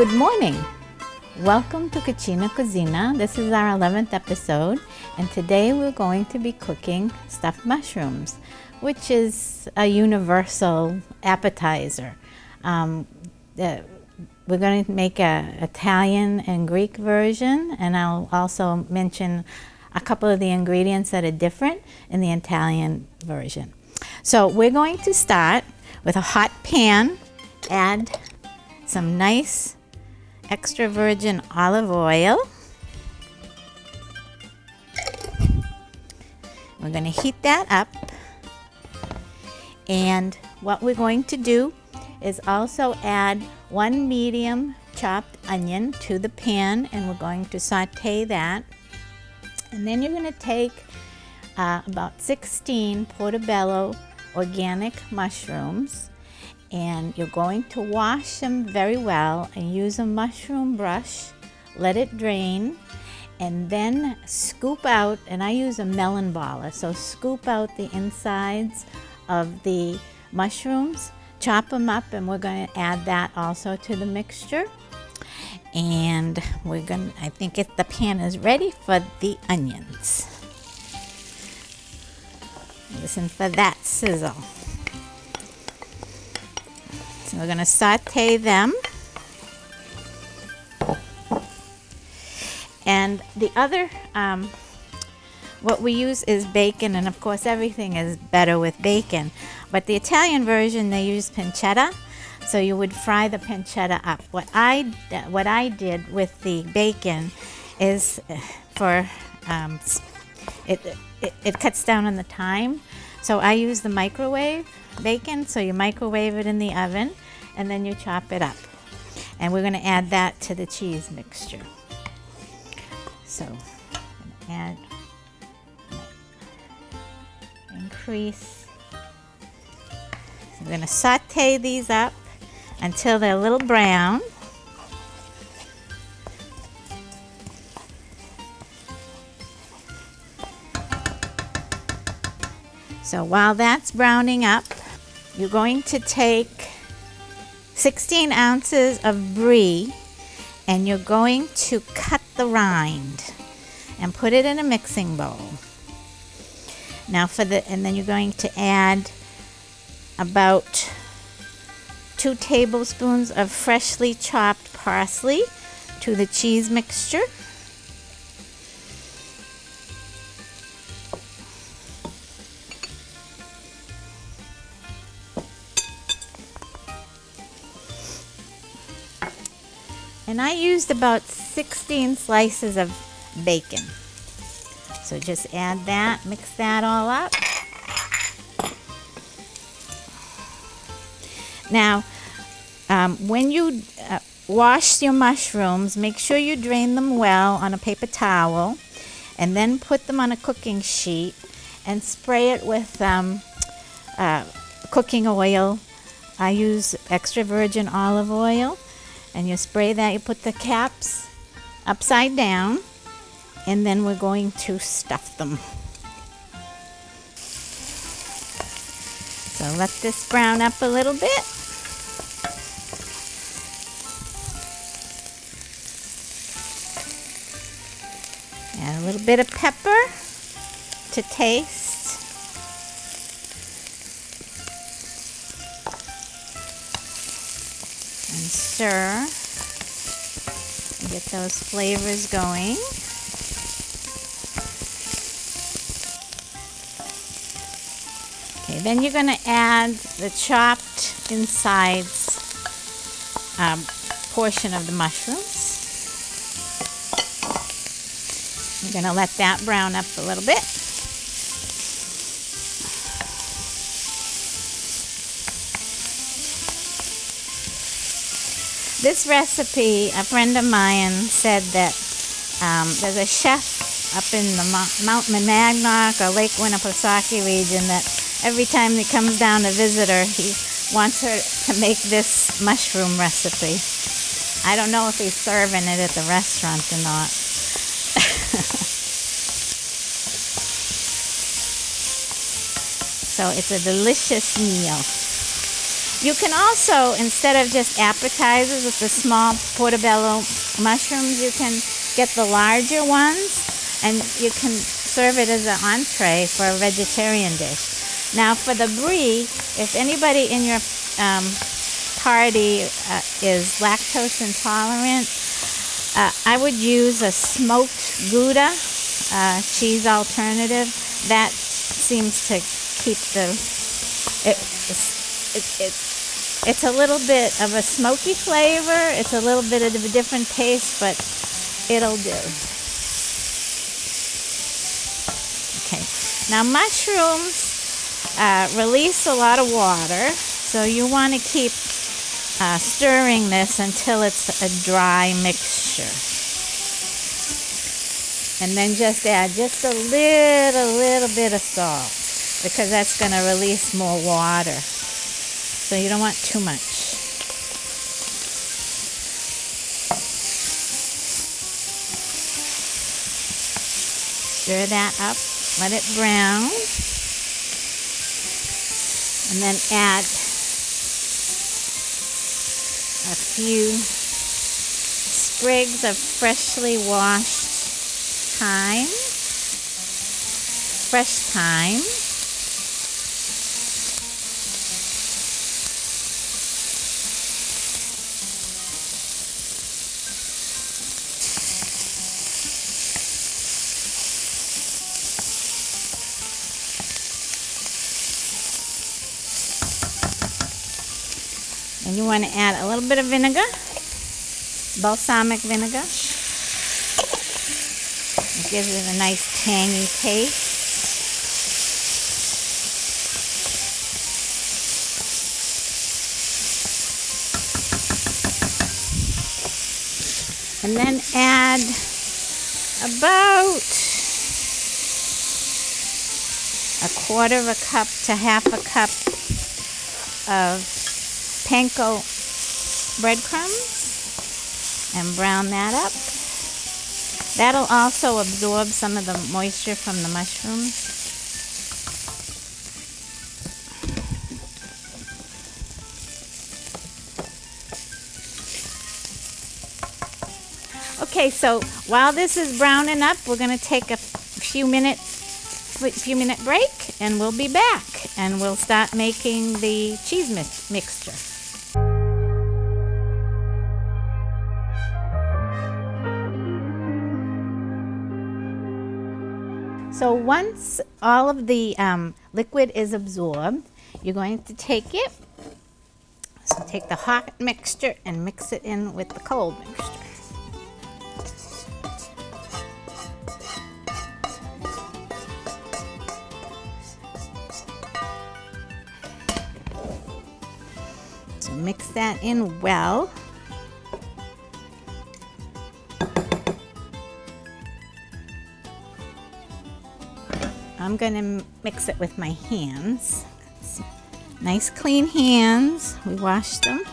Good morning. Welcome to Cucina Kouzina. This is our 11th episode, and today we're going to be cooking stuffed mushrooms, which is a universal appetizer. We're going to make an Italian and Greek version, and I'll also mention a couple of the ingredients that are different in the Italian version. So we're going to start with a hot pan, add some nice extra virgin olive oil. We're going to heat that up, and what we're going to do is also add one medium chopped onion to the pan, and we're going to saute that. And then you're going to take about 16 portobello organic mushrooms, and you're going to wash them very well and use a mushroom brush, let it drain, and then scoop out, and I use a melon baller, so scoop out the insides of the mushrooms, chop them up, and we're going to add that also to the mixture. And I think the pan is ready for the onions. Listen for that sizzle. So we're going to saute them. And the other, what we use is bacon, and of course everything is better with bacon. But the Italian version, they use pancetta, so you would fry the pancetta up. What I did with the bacon is it cuts down on the time. So I use the microwave bacon, so you microwave it in the oven and then you chop it up. And we're going to add that to the cheese mixture. So I'm going to add, increase. So we're going to saute these up until they're a little brown. So while that's browning up, you're going to take 16 ounces of brie, and you're going to cut the rind and put it in a mixing bowl. Now and then you're going to add about 2 tablespoons of freshly chopped parsley to the cheese mixture. And I used about 16 slices of bacon. So just add that, mix that all up. Now, when you wash your mushrooms, make sure you drain them well on a paper towel, and then put them on a cooking sheet and spray it with cooking oil. I use extra virgin olive oil. And you spray that, you put the caps upside down, and then we're going to stuff them. So let this brown up a little bit. Add a little bit of pepper to taste. And stir and get those flavors going. Okay, then you're going to add the chopped insides portion of the mushrooms. You're going to let that brown up a little bit. This recipe, a friend of mine said that there's a chef up in the Mount Monadnock or Lake Winnipesaukee region that every time he comes down to visit her, he wants her to make this mushroom recipe. I don't know if he's serving it at the restaurant or not. So it's a delicious meal. You can also, instead of just appetizers with the small portobello mushrooms, you can get the larger ones and you can serve it as an entree for a vegetarian dish. Now for the brie, if anybody in your party is lactose intolerant, I would use a smoked Gouda cheese alternative. That seems to keep it's a little bit of a smoky flavor. It's a little bit of a different taste, but it'll do. Okay, now mushrooms release a lot of water, so you want to keep stirring this until it's a dry mixture. And then just add just a little bit of salt, because that's going to release more water. So you don't want too much. Stir that up, let it brown, and then add a few sprigs of freshly washed thyme, fresh thyme. And you want to add a little bit of vinegar, balsamic vinegar. It gives it a nice tangy taste. And then add about a quarter of a cup to half a cup of panko breadcrumbs and brown that up. That'll also absorb some of the moisture from the mushrooms. Okay, so while this is browning up, we're going to take a few minute break, and we'll be back, and we'll start making the cheese mixture. So once all of the liquid is absorbed, you're going to take it. So take the hot mixture and mix it in with the cold mixture. So mix that in well. I'm going to mix it with my hands. Nice clean hands. We washed them.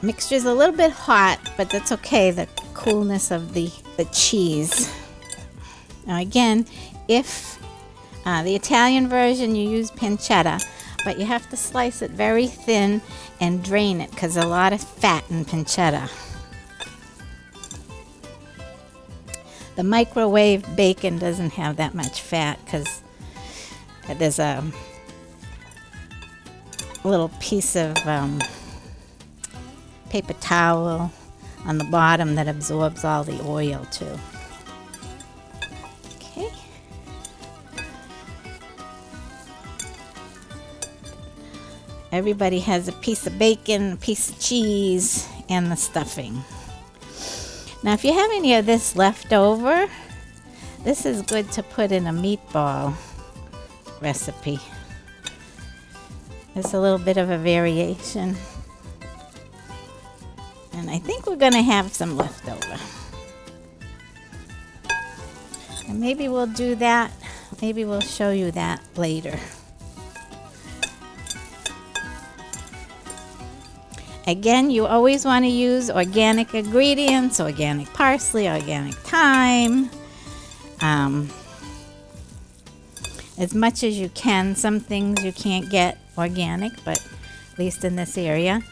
Mixture's a little bit hot, but that's okay. The coolness of the cheese. Now again, if the Italian version, you use pancetta, but you have to slice it very thin and drain it because there's a lot of fat in pancetta. The microwave bacon doesn't have that much fat because there's a little piece of paper towel on the bottom that absorbs all the oil too. Okay. Everybody has a piece of bacon, a piece of cheese, and the stuffing. Now if you have any of this left over, this is good to put in a meatball recipe. It's a little bit of a variation. And I think we're going to have some left over. And maybe we'll do that. Maybe we'll show you that later. Again, you always want to use organic ingredients, organic parsley, organic thyme. as much as you can. Some things you can't get organic, but at least in this area.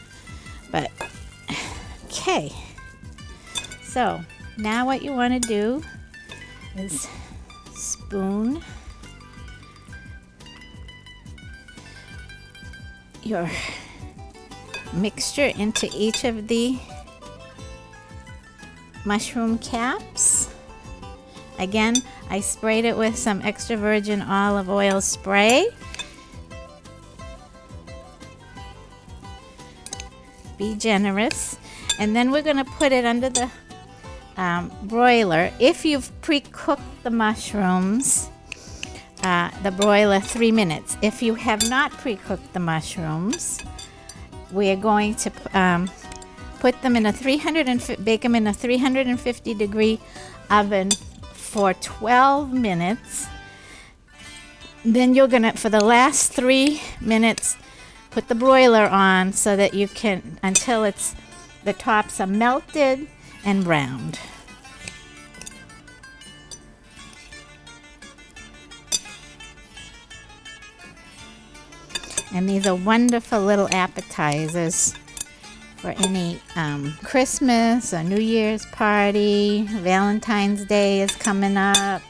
But okay, so now what you want to do is spoon your mixture into each of the mushroom caps. Again, I sprayed it with some extra virgin olive oil spray. Be generous. And then we're going to put it under the broiler. If you've pre-cooked the mushrooms, the broiler 3 minutes. If you have not pre-cooked the mushrooms, we are going to put them in a bake them in a 350 degree oven for 12 minutes. Then you're gonna, for the last 3 minutes, put the broiler on so that you can, until the tops are melted and browned. And these are wonderful little appetizers for any Christmas or New Year's party. Valentine's Day is coming up.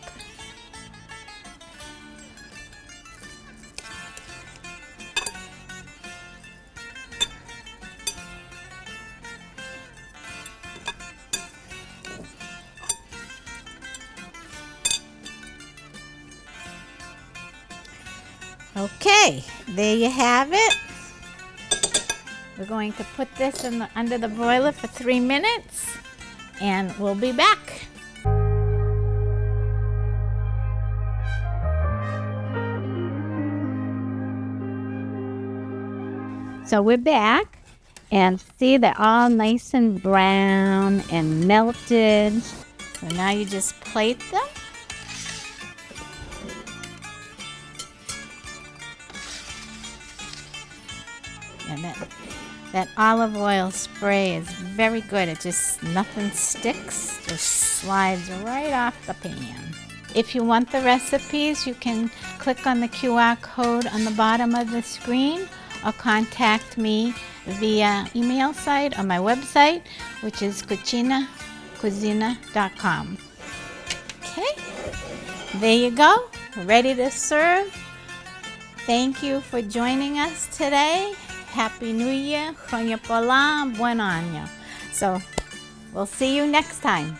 Okay, there you have it. We're going to put this under the broiler for 3 minutes, and we'll be back. So we're back, and see, they're all nice and brown and melted. So now you just plate them. And that olive oil spray is very good. It just, nothing sticks, just slides right off the pan. If you want the recipes, you can click on the QR code on the bottom of the screen or contact me via email site on my website, which is cucinakouzina.com. Okay, there you go, ready to serve. Thank you for joining us today. Happy New Year, Buen Año. So we'll see you next time.